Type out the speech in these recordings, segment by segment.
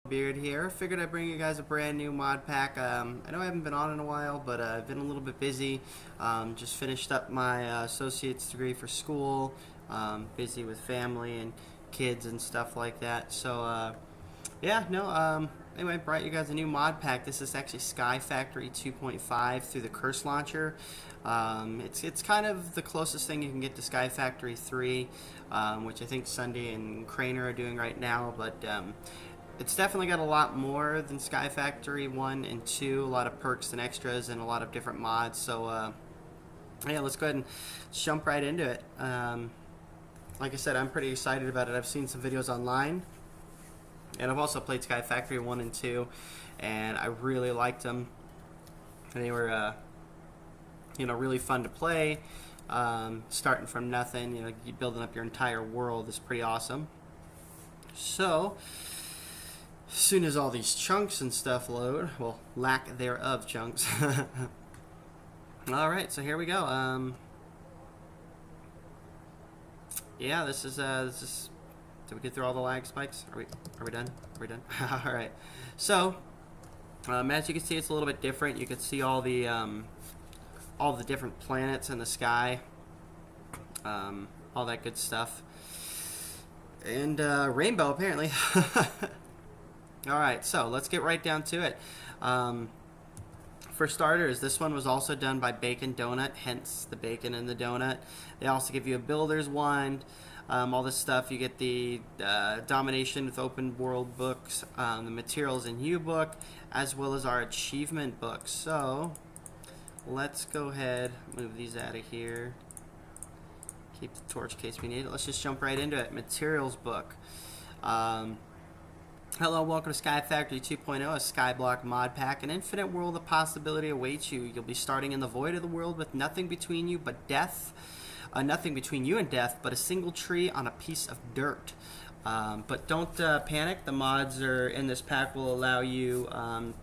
Beard here. Figured I'd bring you guys a brand new mod pack. I know I haven't been on in a while, but I've been a little bit busy. Just finished up my associate's degree for school. Busy with family and kids and stuff like that. So yeah, no. Anyway, brought you guys a new mod pack. This is actually Skyfactory 2.5 through the Curse Launcher. It's kind of the closest thing you can get to Skyfactory 3, which I think Sunday and Craner are doing right now, but it's definitely got a lot more than Skyfactory 1 and 2, a lot of perks and extras and a lot of different mods. So yeah, let's go ahead and jump right into it. Like I said, I'm pretty excited about it. I've seen some videos online, and I've also played Skyfactory 1 and 2, and I really liked them. They were really fun to play. Starting from nothing, building up your entire world is pretty awesome. So as soon as all these chunks and stuff load, well, lack thereof chunks. Alright, so here we go. Yeah, this is did we get through all the lag spikes? Are we done? Are we done? Alright. So as you can see, it's a little bit different. You can see all the different planets in the sky, all that good stuff. And rainbow apparently. Alright, so let's get right down to it. For starters, this one was also done by Bacon Donut, hence the bacon in the donut. They also give you a builder's wand, all this stuff. You get the domination with open world books, the materials in U book, as well as our achievement book. So let's go ahead, move these out of here. Keep the torch in case we need it. Let's just jump right into it. Materials book. Hello, welcome to Skyfactory 2.0, a Skyblock mod pack. An infinite world of possibility awaits you. You'll be starting in the void of the world with nothing between you but death. Nothing between you and death but a single tree on a piece of dirt. But don't panic. The mods are in this pack will allow you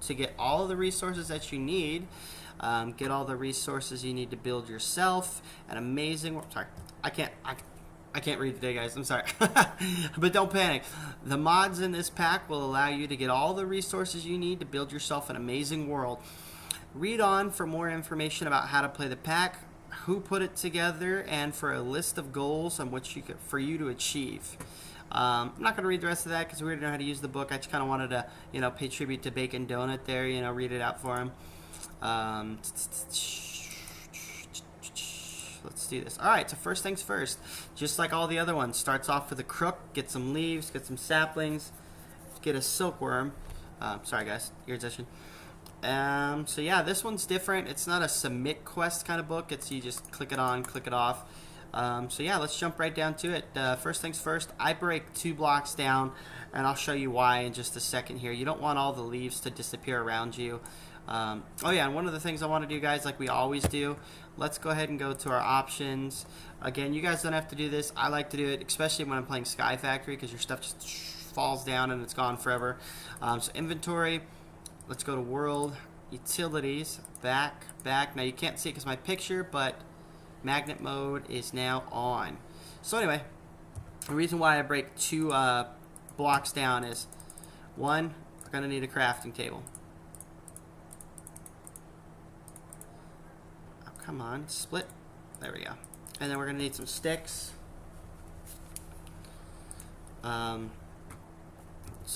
to get all the resources that you need. Get all the resources you need to build yourself an amazing world. Sorry, I can't read today, guys. I'm sorry. But don't panic. The mods in this pack will allow you to get all the resources you need to build yourself an amazing world. Read on for more information about how to play the pack, who put it together, and for a list of goals on which for you to achieve. I'm not going to read the rest of that because we already know how to use the book. I just kind of wanted to, pay tribute to Bacon Donut there. Read it out for him. Let's do this. Alright, so first things first. Just like all the other ones, starts off with a crook, get some leaves, get some saplings, get a silkworm. Sorry guys, irritation. So yeah, this one's different. It's not a submit quest kind of book. It's you just click it on, click it off. So yeah, let's jump right down to it. First things first, I break 2 blocks down, and I'll show you why in just a second here. You don't want all the leaves to disappear around you. Oh yeah, and one of the things I want to do, guys, like we always do, let's go ahead and go to our options. Again, you guys don't have to do this. I like to do it, especially when I'm playing Skyfactory, because your stuff just falls down and it's gone forever. So inventory, let's go to world, utilities, back. Now you can't see it because my picture, but magnet mode is now on. So anyway, the reason why I break 2 blocks down is, 1, we're going to need a crafting table. Come on, split. There we go. And then we're going to need some sticks. So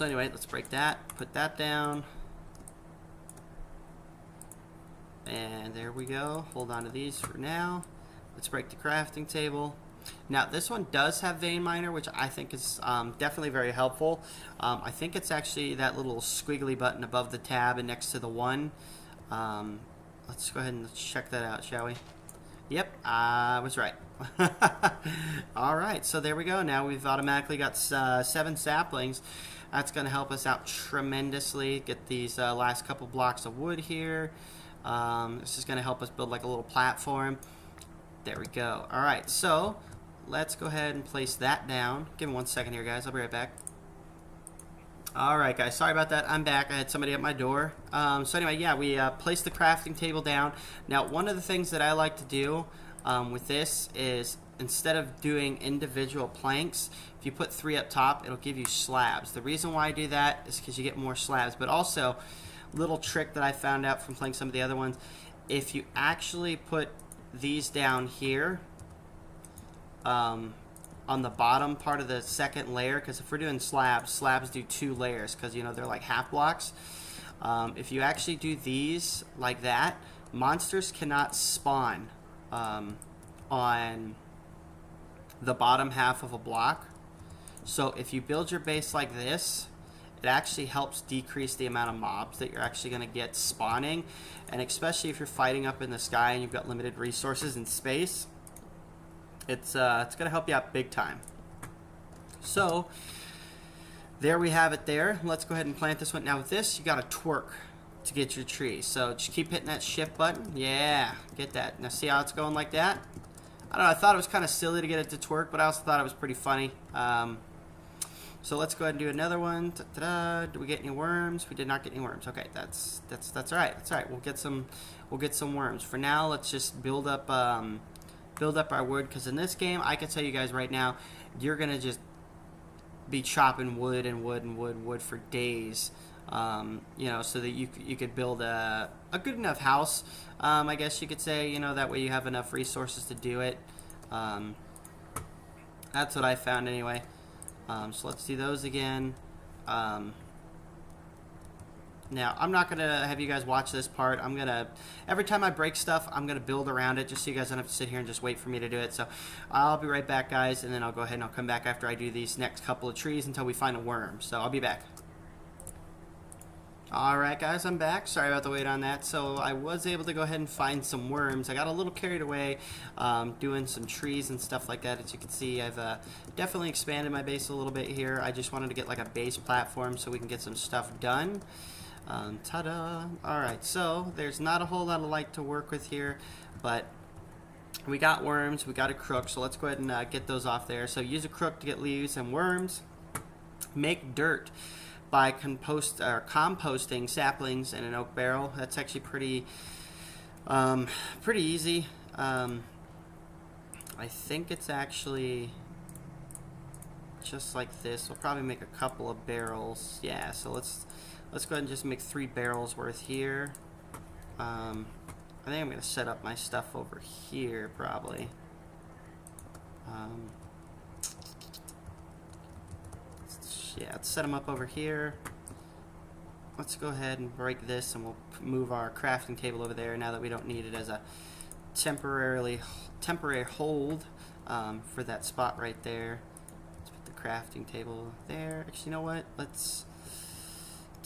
anyway, let's break that. Put that down. And there we go. Hold on to these for now. Let's break the crafting table. Now, this one does have vein miner, which I think is definitely very helpful. I think it's actually that little squiggly button above the tab and next to the 1. Let's go ahead and check that out, shall we? Yep, I was right. Alright, so there we go. Now we've automatically got 7 saplings. That's going to help us out tremendously. Get these last couple blocks of wood here. This is going to help us build like a little platform. There we go. Alright, so let's go ahead and place that down. Give me 1 second here, guys. I'll be right back. Alright guys, sorry about that. I'm back. I had somebody at my door. So anyway, yeah, we placed the crafting table down. Now, one of the things that I like to do with this is instead of doing individual planks, if you put 3 up top, it'll give you slabs. The reason why I do that is because you get more slabs, but also little trick that I found out from playing some of the other ones, if you actually put these down here on the bottom part of the second layer, because if we're doing slabs do 2 layers because, you know, they're like half blocks. If you actually do these like that, monsters cannot spawn on the bottom half of a block. So if you build your base like this, it actually helps decrease the amount of mobs that you're actually going to get spawning, and especially if you're fighting up in the sky and you've got limited resources and space, it's going to help you out big time. So there we have it there. Let's go ahead and plant this one. Now with this, you got to twerk to get your tree. So just keep hitting that shift button. Yeah, get that. Now see how it's going like that? I don't know, I thought it was kind of silly to get it to twerk, but I also thought it was pretty funny. So let's go ahead and do another one. Ta-da. Did we get any worms? We did not get any worms. Okay, that's all right. That's all right. We'll get some worms. For now, let's just build up our wood, because in this game, I can tell you guys right now, you're gonna just be chopping wood and wood and wood for days. You know, so that you could build a good enough house, I guess you could say, you know, that way you have enough resources to do it. That's what I found anyway. So let's do those again. Now, I'm not going to have you guys watch this part. Every time I break stuff, I'm going to build around it just so you guys don't have to sit here and just wait for me to do it. So I'll be right back, guys, and then I'll go ahead and I'll come back after I do these next couple of trees until we find a worm. So I'll be back. Alright guys, I'm back. Sorry about the wait on that. So I was able to go ahead and find some worms. I got a little carried away doing some trees and stuff like that. As you can see, I've definitely expanded my base a little bit here. I just wanted to get like a base platform so we can get some stuff done. Ta-da! Alright, so there's not a whole lot of light to work with here, but we got worms, we got a crook, so let's go ahead and get those off there. So use a crook to get leaves and worms. Make dirt by composting saplings in an oak barrel. That's actually pretty easy. I think it's actually just like this. We'll probably make a couple of barrels. Yeah, so let's go ahead and just make 3 barrels worth here. I think I'm going to set up my stuff over here probably. Yeah, let's set them up over here. Let's go ahead and break this, and we'll move our crafting table over there now that we don't need it as a temporary hold for that spot right there. Let's put the crafting table there. Actually, you know what? Let's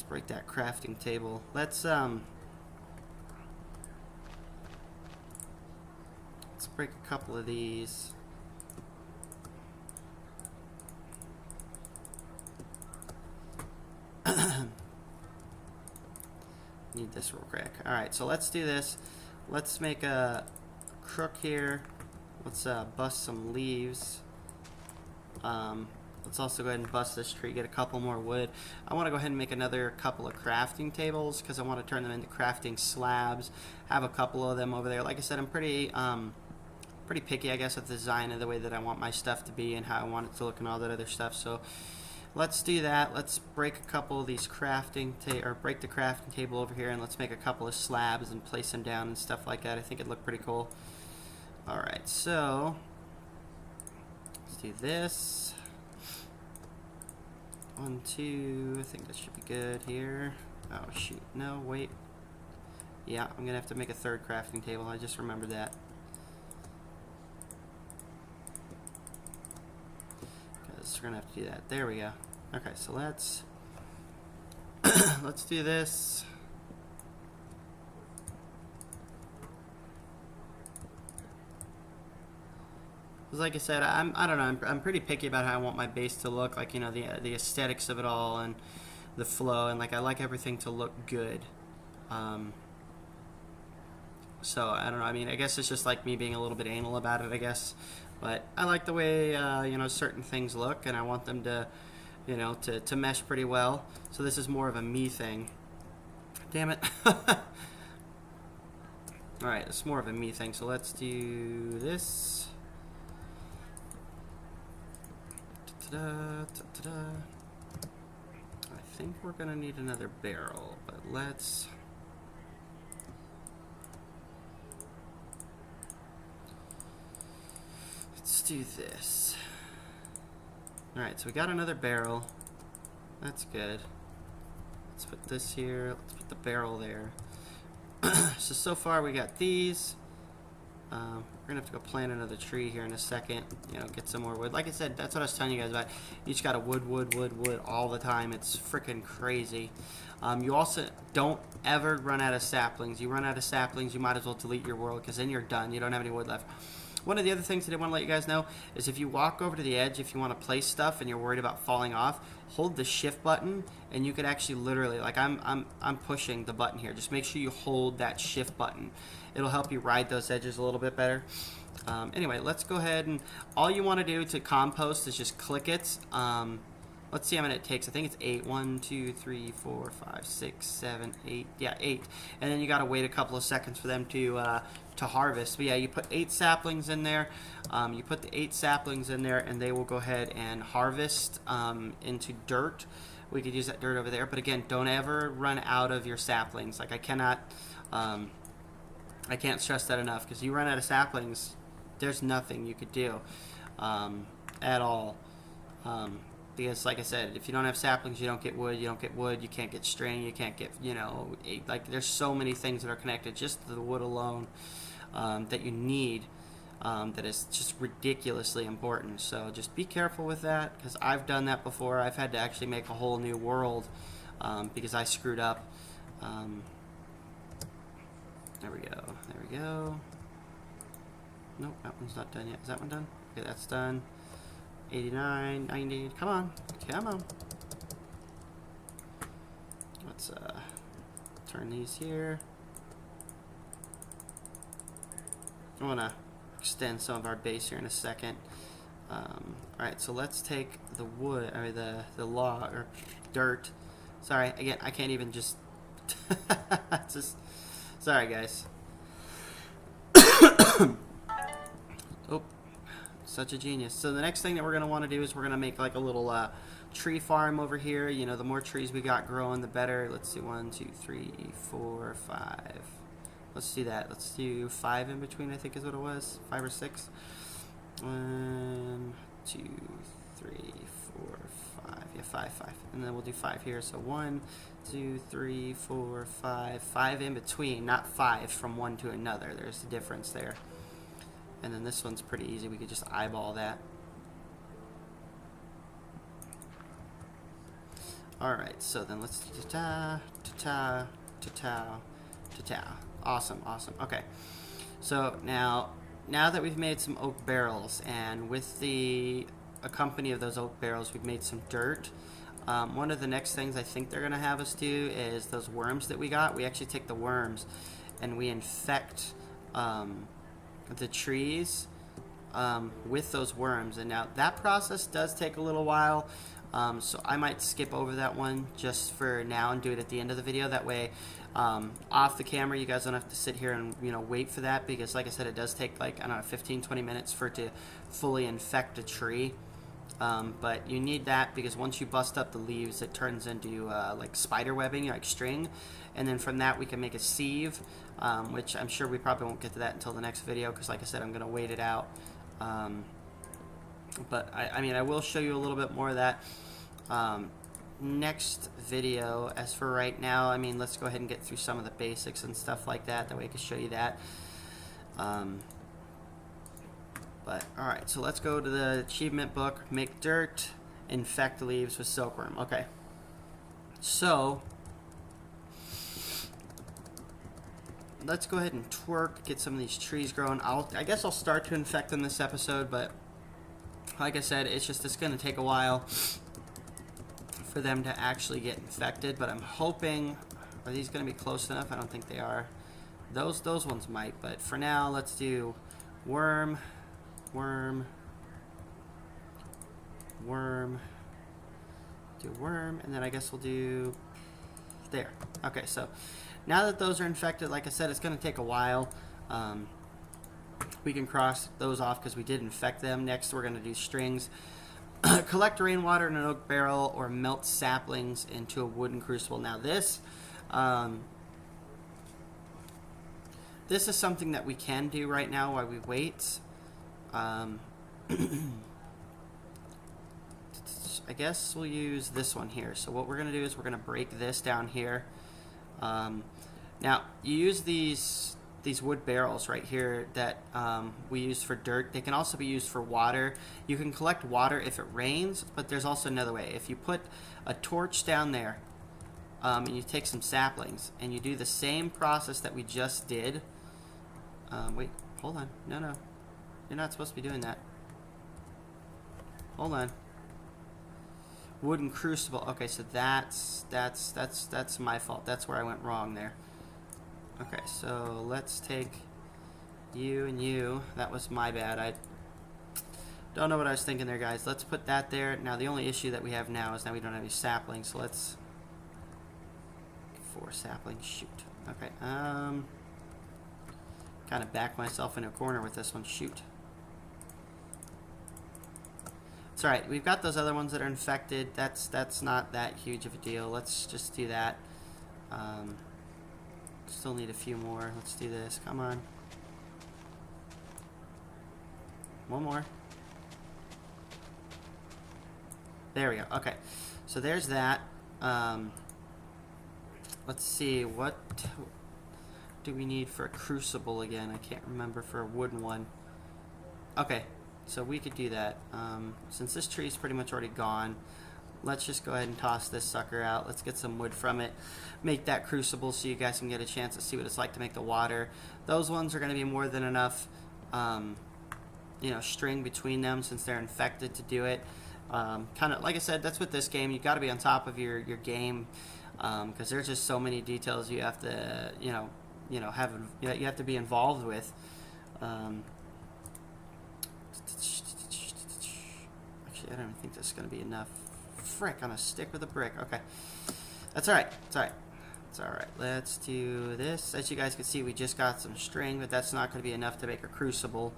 break that crafting table. Let's break a couple of these. Need this real quick. Alright, so let's do this. Let's make a crook here. Let's bust some leaves. Let's also go ahead and bust this tree, get a couple more wood. I want to go ahead and make another couple of crafting tables because I want to turn them into crafting slabs. Have a couple of them over there. Like I said, I'm pretty picky, I guess, with the design of the way that I want my stuff to be and how I want it to look and all that other stuff. So let's do that. Let's break a couple of these break the crafting table over here, and let's make a couple of slabs and place them down and stuff like that. I think it'd look pretty cool. Alright, so let's do this. 1, 2, I think that should be good here. Oh shoot, no, wait. Yeah, I'm gonna have to make a 3rd crafting table. I just remembered that. We're gonna have to do that. There we go. Okay, so let's let's do this. Because like I said, I don't know. I'm pretty picky about how I want my base to look. Like, you know, the aesthetics of it all and the flow, and like I like everything to look good. So I don't know. I mean, I guess it's just like me being a little bit anal about it, I guess. But I like the way, you know, certain things look, and I want them to, you know, to mesh pretty well. So this is more of a me thing. Damn it. Alright, it's more of a me thing, so let's do this. Ta-da. I think we're gonna need another barrel, but let's do this. Alright, so we got another barrel. That's good. Let's put this here. Let's put the barrel there. So far we got these. We're gonna have to go plant another tree here in a second. You know, get some more wood. Like I said, that's what I was telling you guys about. You just gotta wood all the time. It's freaking crazy. You also don't ever run out of saplings. You run out of saplings, you might as well delete your world, because then you're done. You don't have any wood left. One of the other things that I want to let you guys know is if you walk over to the edge, if you want to place stuff and you're worried about falling off, hold the shift button and you can actually literally, like I'm pushing the button here. Just make sure you hold that shift button. It'll help you ride those edges a little bit better. Anyway, let's go ahead and all you want to do to compost is just click it. Let's see how many it takes. I think it's 8. 1, 2, 3, 4, 5, 6, 7, 8. Yeah, 8. And then you got to wait a couple of seconds for them to harvest. But yeah, you put 8 saplings in there. You put the 8 saplings in there, and they will go ahead and harvest into dirt. We could use that dirt over there. But again, don't ever run out of your saplings. Like I can't stress that enough, because you run out of saplings, there's nothing you could do at all. Because like I said, if you don't have saplings, you don't get wood. You don't get wood, you can't get string. You can't get, you know, like there's so many things that are connected just to the wood alone that you need, that is just ridiculously important. So just be careful with that, because I've done that before. I've had to actually make a whole new world because I screwed up. There we go. There we go. Nope, that one's not done yet. Is that one done? Okay, that's done. 89, 90, come on, come on. Let's turn these here. I want to extend some of our base here in a second. Alright, so let's take the wood, or the log, or dirt. Sorry, again, I can't even just, sorry guys. Oh. Such a genius. So the next thing that we're going to want to do is we're going to make like a little tree farm over here. You know, the more trees we got growing, the better. Let's do 1, 2, 3, 4, 5. Let's do that. Let's do 5 in between, I think is what it was. 5 or 6. 1, 2, 3, 4, 5. Yeah, 5. And then we'll do 5 here. So 1, 2, 3, 4, 5. 5 in between, not 5 from one to another. There's a difference there. And then this one's pretty easy. We could just eyeball that. Alright, so then let's do ta-ta, ta-ta, ta-ta, ta-ta. Awesome, awesome. Okay. So now that we've made some oak barrels, and with the accompany of those oak barrels, we've made some dirt. One of the next things I think they're going to have us do is those worms that we got. We actually take the worms and we infect the trees with those worms, and now that process does take a little while, so I might skip over that one just for now and do it at the end of the video. That way off the camera you guys don't have to sit here and, you know, wait for that, because like I said, it does take like, I don't know, 15-20 minutes for it to fully infect a tree. But you need that because once you bust up the leaves, it turns into like spider webbing, like string, and then from that we can make a sieve, which I'm sure we probably won't get to that until the next video, because like I said, I'm going to wait it out. But I mean, I will show you a little bit more of that next video. As for right now, I mean, let's go ahead and get through some of the basics and stuff like that. That way I can show you that. But alright, so let's go to the achievement book. Make dirt, infect leaves with silkworm. Okay. So let's go ahead and twerk, get some of these trees growing. I guess I'll start to infect them this episode, but like I said, it's going to take a while for them to actually get infected. But I'm hoping, are these going to be close enough? I don't think they are. Those ones might, but for now, let's do worm, worm, worm, do worm, and then I guess we'll do there. Okay, so now that those are infected, like I said, it's going to take a while. We can cross those off because we did infect them. Next, we're going to do strings. Collect rainwater in an oak barrel or melt saplings into a wooden crucible. Now this is something that we can do right now while we wait. I guess we'll use this one here. So what we're going to do is we're going to break this down here. Now, you use these wood barrels right here that we use for dirt. They can also be used for water. You can collect water if it rains, but there's also another way. If you put a torch down there and you take some saplings and you do the same process that we just did. Wait, hold on. No. You're not supposed to be doing that. Hold on. Wooden crucible. Okay, so that's my fault. That's where I went wrong there. Okay, so let's take you and you. That was my bad. I don't know what I was thinking there, guys. Let's put that there. Now, the only issue that we have now is now we don't have any saplings, so let's... 4 saplings. Shoot. Okay, kind of back myself in a corner with this one. Shoot. It's alright. We've got those other ones that are infected. That's not that huge of a deal. Let's just do that. Still need a few more. Let's do this. Come on. One more. There we go. Okay. So there's that. Let's see. What do we need for a crucible again? I can't remember for a wooden one. Okay. So we could do that. Since this tree is pretty much already gone, let's just go ahead and toss this sucker out. Let's get some wood from it. Make that crucible so you guys can get a chance to see what it's like to make the water. Those ones are going to be more than enough, string between them since they're infected to do it. Kind of like I said, that's with this game. You got to be on top of your game because there's just so many details you have to, you have to be involved with. Actually, I don't think this is going to be enough. Frick, on a stick with a brick. Okay. That's alright. It's alright. It's alright. Let's do this. As you guys can see, we just got some string, but that's not going to be enough to make a crucible.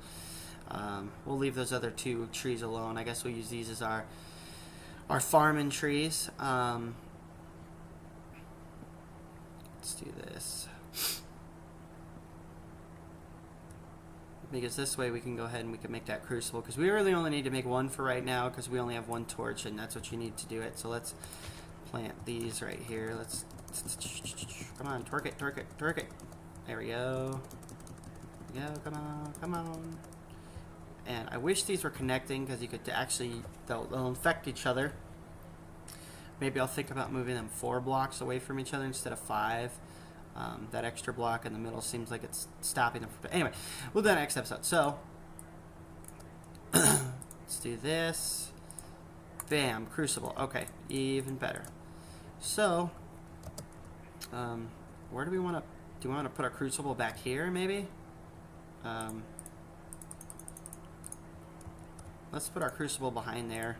We'll leave those other 2 trees alone. I guess we'll use these as our farming trees. Let's do this. Because this way we can go ahead and we can make that crucible. Because we really only need to make 1 for right now because we only have 1 torch and that's what you need to do it. So let's plant these right here. Let's... Come on, torque it. There we go. Come on. And I wish these were connecting because you could actually... They'll infect each other. Maybe I'll think about moving them 4 blocks away from each other instead of 5. That extra block in the middle seems like it's stopping them. Anyway, we'll do that next episode. So, let's do this. Bam, crucible. Okay, even better. So, where do we want to... Do we want to put our crucible back here, maybe? Let's put our crucible behind there.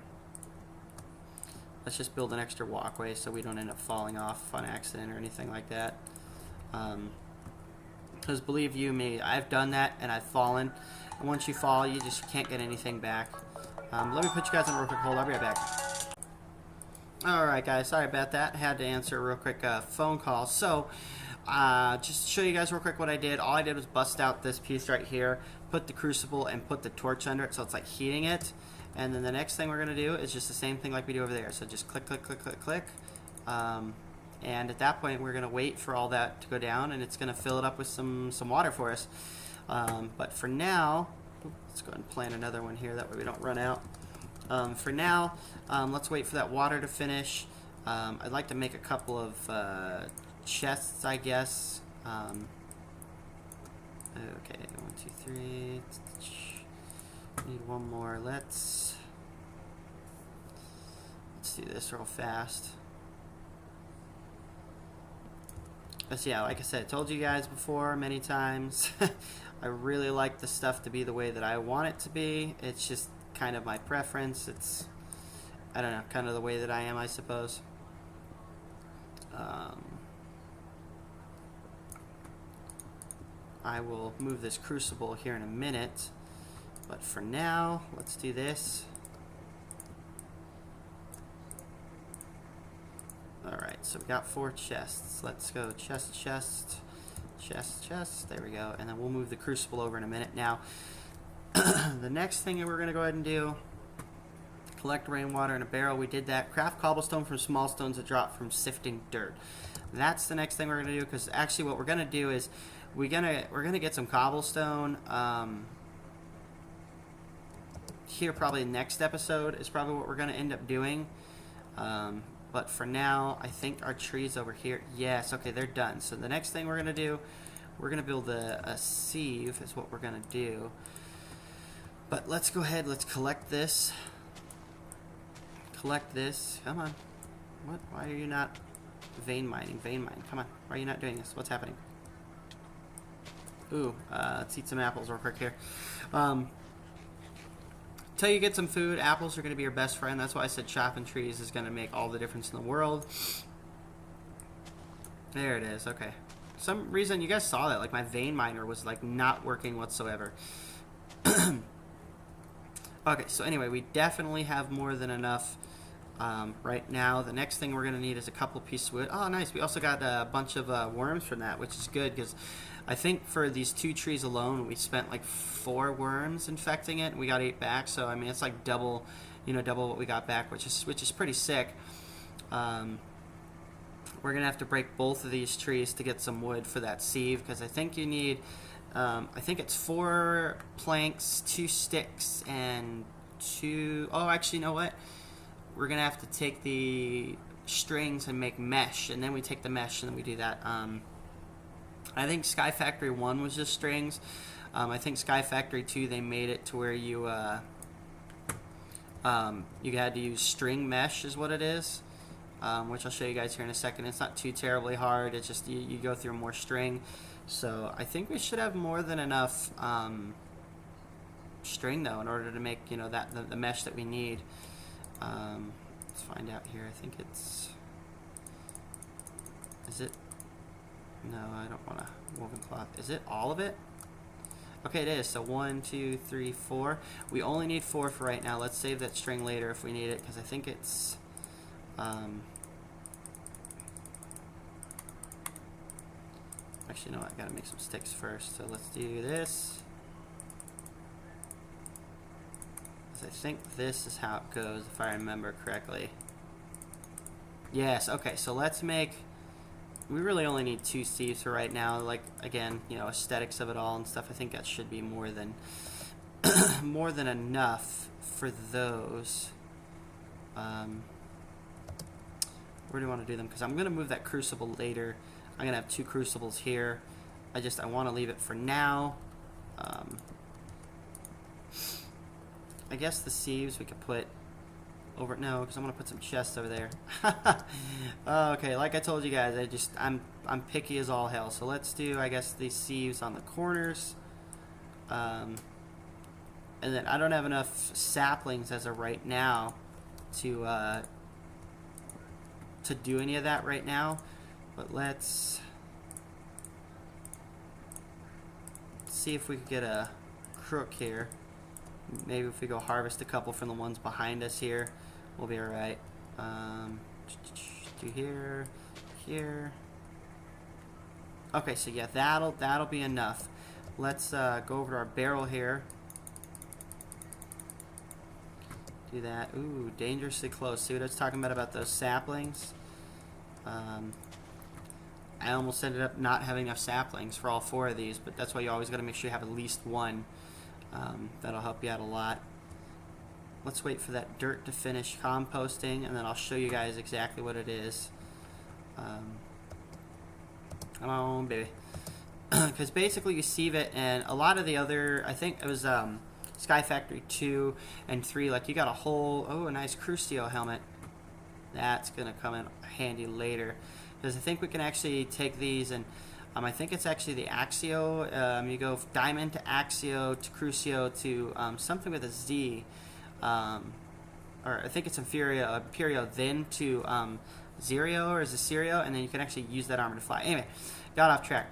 Let's just build an extra walkway so we don't end up falling off on accident or anything like that. Because believe you me, I've done that and I've fallen. And once you fall, you just can't get anything back. Let me put you guys on a real quick hold. I'll be right back. Alright guys, sorry about that. Had to answer a real quick phone call. So, just to show you guys real quick what I did. All I did was bust out this piece right here, put the crucible and put the torch under it so it's like heating it. And then the next thing we're going to do is just the same thing like we do over there. So just click. And at that point, we're going to wait for all that to go down, and it's going to fill it up with some water for us. But for now, let's go ahead and plant another one here. That way we don't run out. For now, let's wait for that water to finish. I'd like to make a couple of chests, I guess. Okay, 1, 2, 3. Need one more. Let's do this real fast. But yeah, like I said, I told you guys before many times, I really like the stuff to be the way that I want it to be. It's just kind of my preference. It's, I don't know, kind of the way that I am, I suppose. I will move this crucible here in a minute. But for now, let's do this. Alright, so we got 4 chests. Let's go chest, chest, chest, chest. There we go. And then we'll move the crucible over in a minute. Now, the next thing that we're going to go ahead and do, collect rainwater in a barrel. We did that. Craft cobblestone from small stones that drop from sifting dirt. That's the next thing we're going to do, because actually what we're going to do is we're gonna get some cobblestone here probably next episode is probably what we're going to end up doing. But for now, I think our trees over here, yes, okay, they're done. So the next thing we're going to do, we're going to build a sieve is what we're going to do. But let's go ahead, let's collect this. Collect this. Come on. What? Why are you not vein mining? Vein mine. Come on. Why are you not doing this? What's happening? Ooh, let's eat some apples real quick here. Till you get some food, apples are going to be your best friend. That's why I said chopping trees is going to make all the difference in the world. There it is. Okay. Some reason you guys saw that, like my vein miner was like not working whatsoever. Okay, so anyway, we definitely have more than enough right now. The next thing we're going to need is a couple pieces of wood. Oh, nice. We also got a bunch of worms from that, which is good because I think for these 2 trees alone, we spent like 4 worms infecting it, and we got 8 back. So I mean, it's like double, double what we got back, which is pretty sick. We're gonna have to break both of these trees to get some wood for that sieve, because I think you need, I think it's 4 planks, 2 sticks, and 2. Oh, actually, you know what? We're gonna have to take the strings and make mesh, and then we take the mesh and then we do that. I think Skyfactory 1 was just strings. I think Skyfactory 2 they made it to where you you had to use string mesh is what it is, which I'll show you guys here in a second. It's not too terribly hard. It's just you go through more string. So I think we should have more than enough string though in order to make that the mesh that we need. Let's find out here. I think it's. Is it? No, I don't want a woven cloth. Is it all of it? Okay, it is. So 1, 2, 3, 4. We only need 4 for right now. Let's save that string later if we need it, because I think it's. Actually, no, I gotta make some sticks first. So let's do this. I think this is how it goes, if I remember correctly. Yes, okay, so let's make... We really only need 2 sieves for right now. Like, again, aesthetics of it all and stuff. I think that should be more than more than enough for those. Where do you want to do them? Because I'm going to move that crucible later. I'm going to have 2 crucibles here. I want to leave it for now. I guess the sieves we could put over. No, because I'm gonna put some chests over there. Okay, like I told you guys, I'm picky as all hell. So let's do, I guess, these sieves on the corners. And then I don't have enough saplings as of right now to do any of that right now. But let's see if we could get a crook here. Maybe if we go harvest a couple from the ones behind us here, we'll be alright. Do here, here. Okay, so yeah, that'll be enough. Let's go over to our barrel here. Do that. Ooh, dangerously close. See what I was talking about those saplings? I almost ended up not having enough saplings for all 4 of these, but that's why you always got to make sure you have at least 1. That'll help you out a lot. Let's wait for that dirt to finish composting, and then I'll show you guys exactly what it is. Come on, baby. Because basically you sieve it, and a lot of the other, I think it was Skyfactory 2 and 3, like you got a whole, a nice Crucio helmet. That's going to come in handy later. Because I think we can actually take these and I think it's actually the Axio. You go Diamond to Axio to Crucio to something with a Z. Or I think it's Imperio, then to Zerio or Zerio, and then you can actually use that armor to fly. Anyway, got off track.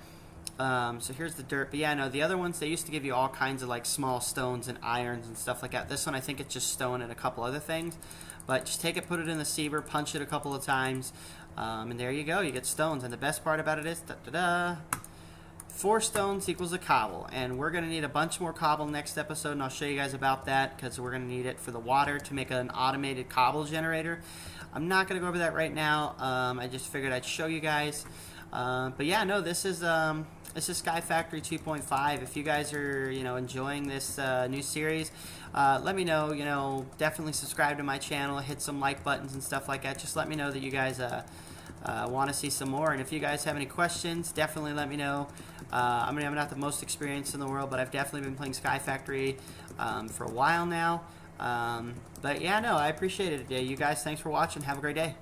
So here's the dirt. But yeah, no, the other ones, they used to give you all kinds of like small stones and irons and stuff like that. This one, I think it's just stone and a couple other things. But just take it, put it in the siever, punch it a couple of times, and there you go. You get stones. And the best part about it is, 4 stones equals a cobble. And we're going to need a bunch more cobble next episode, and I'll show you guys about that because we're going to need it for the water to make an automated cobble generator. I'm not going to go over that right now. I just figured I'd show you guys. But yeah, no, this is Skyfactory 2.5. If you guys are, enjoying this new series, let me know. Definitely subscribe to my channel, hit some like buttons and stuff like that. Just let me know that you guys want to see some more. And if you guys have any questions, definitely let me know. I'm not the most experienced in the world, but I've definitely been playing Skyfactory for a while now. But yeah, no, I appreciate it. You guys, thanks for watching. Have a great day.